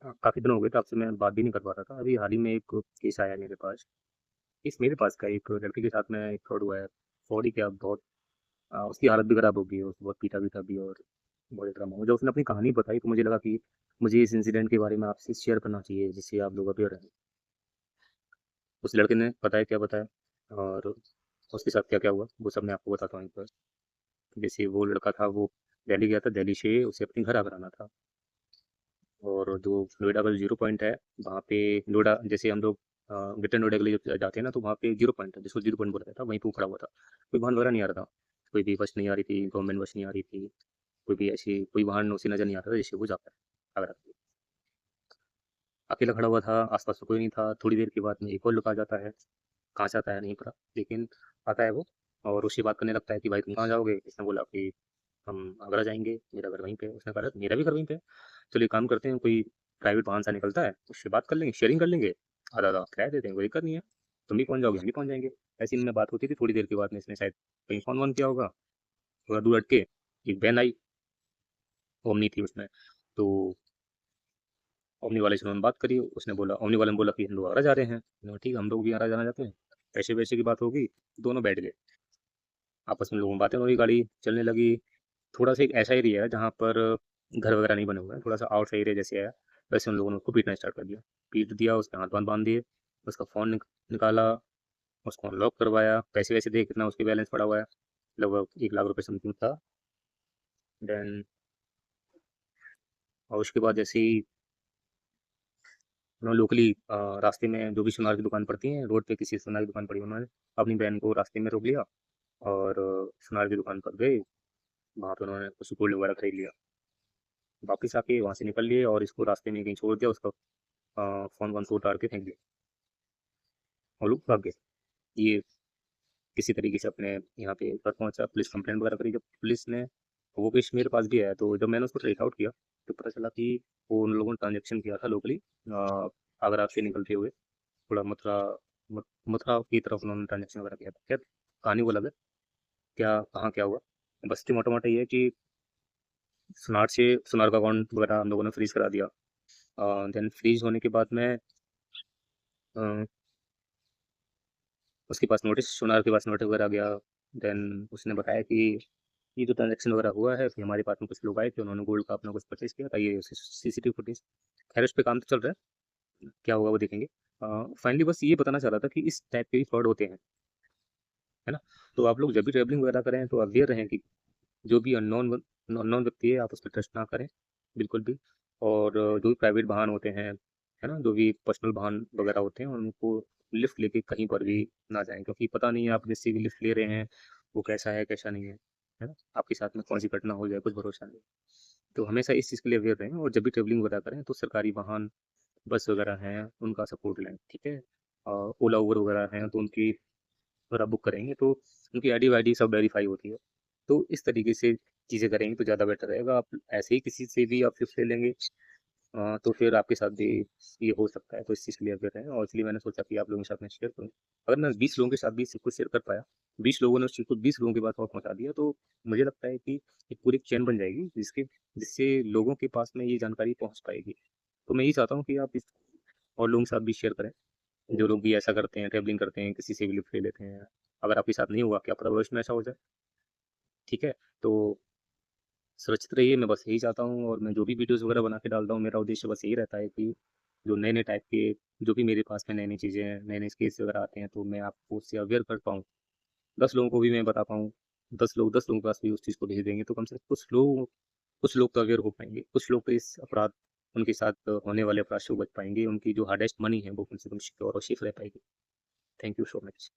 काफ़ी दिन हो गए थे आपसे मैं बात भी नहीं कर पा रहा था। अभी हाल ही में एक केस आया मेरे पास। मेरे पास का एक लड़के के साथ में एक फ्रॉड हुआ है। फ्रॉड ही क्या बहुत उसकी हालत भी ख़राब हो गई है, उसे बहुत पीटा-वीटा भी और बहुत ड्रामा हुआ। जब उसने अपनी कहानी बताई तो मुझे लगा कि मुझे इस इंसिडेंट के बारे में आपसे शेयर करना चाहिए जिससे आप लोग अवेयर रहें। उस लड़के ने बताया क्या बताया और उसके साथ क्या-क्या हुआ वो सब मैं आपको बताता हूँ एक बार। जैसे वो लड़का था वो दिल्ली गया था, दिल्ली से उसे अपने घर आकर आना था। और जो नोएडा का जो ज़ीरो पॉइंट है, वहाँ पे नोएडा जैसे हम लोग ग्रेटर नोएडा के लिए जब जाते हैं ना, तो वहाँ पे ज़ीरो पॉइंट है, जिसको ज़ीरो पॉइंट बोला जाता है, वहीं पे वो खड़ा हुआ था। कोई वाहन वगैरह नहीं आ रहा था, कोई भी बस नहीं आ रही थी, गवर्नमेंट बस नहीं आ रही थी, कोई भी ऐसी कोई वाहन उसे नज़र नहीं आ रहा था, जिससे वो जाता है आगरा के लिए। अकेला खड़ा हुआ था, आस-पास में कोई नहीं था, थोड़ी देर के बाद में एक और लड़का आ जाता है, कहाँ से आता है नहीं पता, लेकिन आता है वो और उससे बात करने लगता है कि भाई तुम कहाँ जाओगे? इसने बोला कि हम आगरा जाएँगे, मेरा घर वहीं पे है। उसने कहा मेरा भी घर वहीं पे है। चलो एक काम करते हैं कोई प्राइवेट वाहन सा निकलता है, उससे बात कर लेंगे, शेयरिंग कर लेंगे, आधा-आधा किराया दे देंगे, कोई दिक्कत नहीं है। तुम भी पहुँच जाओगे, हम भी पहुँच जाएँगे। ऐसे ही इनमें बात होती थी, थोड़ी देर के बाद में इसने शायद कहीं फ़ोन-वोन किया होगा, थोड़ा दूर हट के एक वैन आई, ओमनी थी उसमें, तो ओमनी वाले से उन्होंने बात करी, उसने बोला ओमनी वाले ने बोला कि हम लोग आगरा जा रहे हैं। मैंने कहा ठीक है, हम लोग भी आगरा जाना चाहते हैं। पैसे-वैसे की बात होगी, दोनों बैठ गए। आपस में लोगों में बातें हो गई, गाड़ी चलने लगी। थोड़ा-सा एक ऐसा एरिया है जहाँ पर घर वगैरह नहीं बने हुए हैं, थोड़ा-सा आउट सा एरिया जैसे है, वैसे उन लोगों ने उसको पीटना स्टार्ट कर दिया। पीट दिया, उसके हाथ-वाथ बाँध दिए, उसका फ़ोन निकाला, उसको अनलॉक करवाया, पैसे-वैसे देखे कितना उसके बैलेंस पड़ा हुआ है, लगभग 1 लाख रुपए समथिंग था। देन और उसके बाद जैसे ही उन्होंने लोकली रास्ते में जो भी सुनार की दुकान पड़ती है, रोड पे किसी सुनार की दुकान पड़ी, उन्होंने अपनी बहन को रास्ते में रोक लिया और सुनार की दुकान पर गए, वहाँ पे उन्होंने कुछ गोल्ड वगैरह खरीद लिया। वापिस आके वहाँ से निकल लिए और इसको रास्ते में कहीं छोड़ दिया, उसका फ़ोन-वोन सब उतार के फेंक दिया और लोग भाग गए। ये किसी तरीके से अपने यहाँ पे घर पहुँचा, पुलिस कंप्लेंट वगैरह करी, जब पुलिस ने वो केस मेरे पास भी आया, तो जब मैंने उसको ट्रेस आउट किया, तो पता चला कि वो उन लोगों ने ट्रांज़ैक्शन किया था लोकली आगरा से निकलते हुए, थोड़ा मथुरा की तरफ उन्होंने ट्रांज़ैक्शन वगैरह किया था। खैर कहानी वो अलग है, क्या कहाँ क्या हुआ? बस मोटा-मोटा ये है कि सुनार का अकाउंट वगैरह हम लोगों ने फ्रीज़ करा दिया। देन फ्रीज़ होने के बाद में अ उसके पास नोटिस सोनार के पास नोटिस वगैरह गया। देन उसने बताया कि ये जो ट्रांज़ैक्शन वगैरह हुआ है, फिर हमारे पास में कुछ लोग आए थे, उन्होंने गोल्ड का अपना कुछ परचेज़ किया था, ये सीसीटीवी फुटेज। खैर उस पे काम तो चल रहा है, क्या होगा वो देखेंगे। फाइनली बस ये बताना चाह रहा था कि इस टाइप के भी फ्रॉड होते हैं, है ना? तो आप लोग जब भी ट्रैवलिंग वगैरह करें तो अवेयर रहें कि जो भी अननोन व्यक्ति है, आप उस पे ट्रस्ट ना करें, बिल्कुल भी। और जो भी प्राइवेट वाहन होते हैं, है ना? जो भी पर्सनल वाहन वगैरह होते हैं, उनको लिफ्ट लेके कहीं पर भी ना जाएँ, क्योंकि पता नहीं है आप जिससे भी लिफ्ट ले रहे हैं, वो कैसा है, कैसा नहीं है ना? आपके साथ में कौन-सी घटना हो जाए, कुछ भरोसा नहीं। तो हमेशा इस चीज़ के लिए अवेयर रहें और जब भी ट्रैवलिंग वगैरह करें, तो सरकारी वाहन, बस वगैरह हैं, उनका सपोर्ट लें, ठीक है? ओला, उबर वगैरह हैं, तो उनकी अगर आप बुक करेंगे तो उनकी आईडी-वाईडी सब वेरीफ़ाई होती है। तो इस तरीके से चीज़ें करेंगे तो ज़्यादा बेटर रहेगा। आप ऐसे ही किसी से भी आप लिफ्ट ले लेंगे तो फिर आपके साथ भी ये हो सकता है। तो इस चीज़ के लिए अवेयर रहें और इसलिए मैंने सोचा कि आप लोगों के साथ में शेयर करूँ। अगर मैं 20 लोगों के साथ भी इस चीज़ को शेयर कर पाया, 20 लोगों ने उस चीज़ को 20 लोगों के पास और पहुँचा दिया, तो मुझे लगता है कि एक पूरी चेन बन जाएगी जिससे लोगों के पास में ये जानकारी पहुँच पाएगी। तो मैं यही चाहता हूँ कि आप इस और लोगों के साथ भी शेयर करें। जो लोग भी ऐसा करते हैं, ट्रैवलिंग करते हैं, किसी से भी लिफ्ट ले लेते हैं। अगर आपके साथ नहीं हुआ, क्या पता भविष्य में ऐसा हो जाए, ठीक है? तो सुरक्षित रहिए, मैं बस यही चाहता हूँ और मैं जो भी वीडियोज़ वगैरह बना के डालता हूँ, मेरा उद्देश्य बस यही रहता है कि जो नए-नए टाइप के जो भी मेरे पास में नई-नई चीज़ें हैं, नए-नए केस वगैरह आते हैं, तो मैं आपको उससे अवेयर कर पाऊँ। 10 लोगों को भी मैं बता पाऊँ, 10 लोगों के पास भी उस चीज़ को भेज देंगे, तो कम से कम कुछ लोग तो अवेयर हो पाएँगे। कुछ लोग तो इस अपराध उनके साथ होने वाले अपराध से बच पाएँगे, उनकी जो हार्डेस्ट मनी है, वो कम से कम सिक्योर और सेफ रह पाएगी। Thank you so much.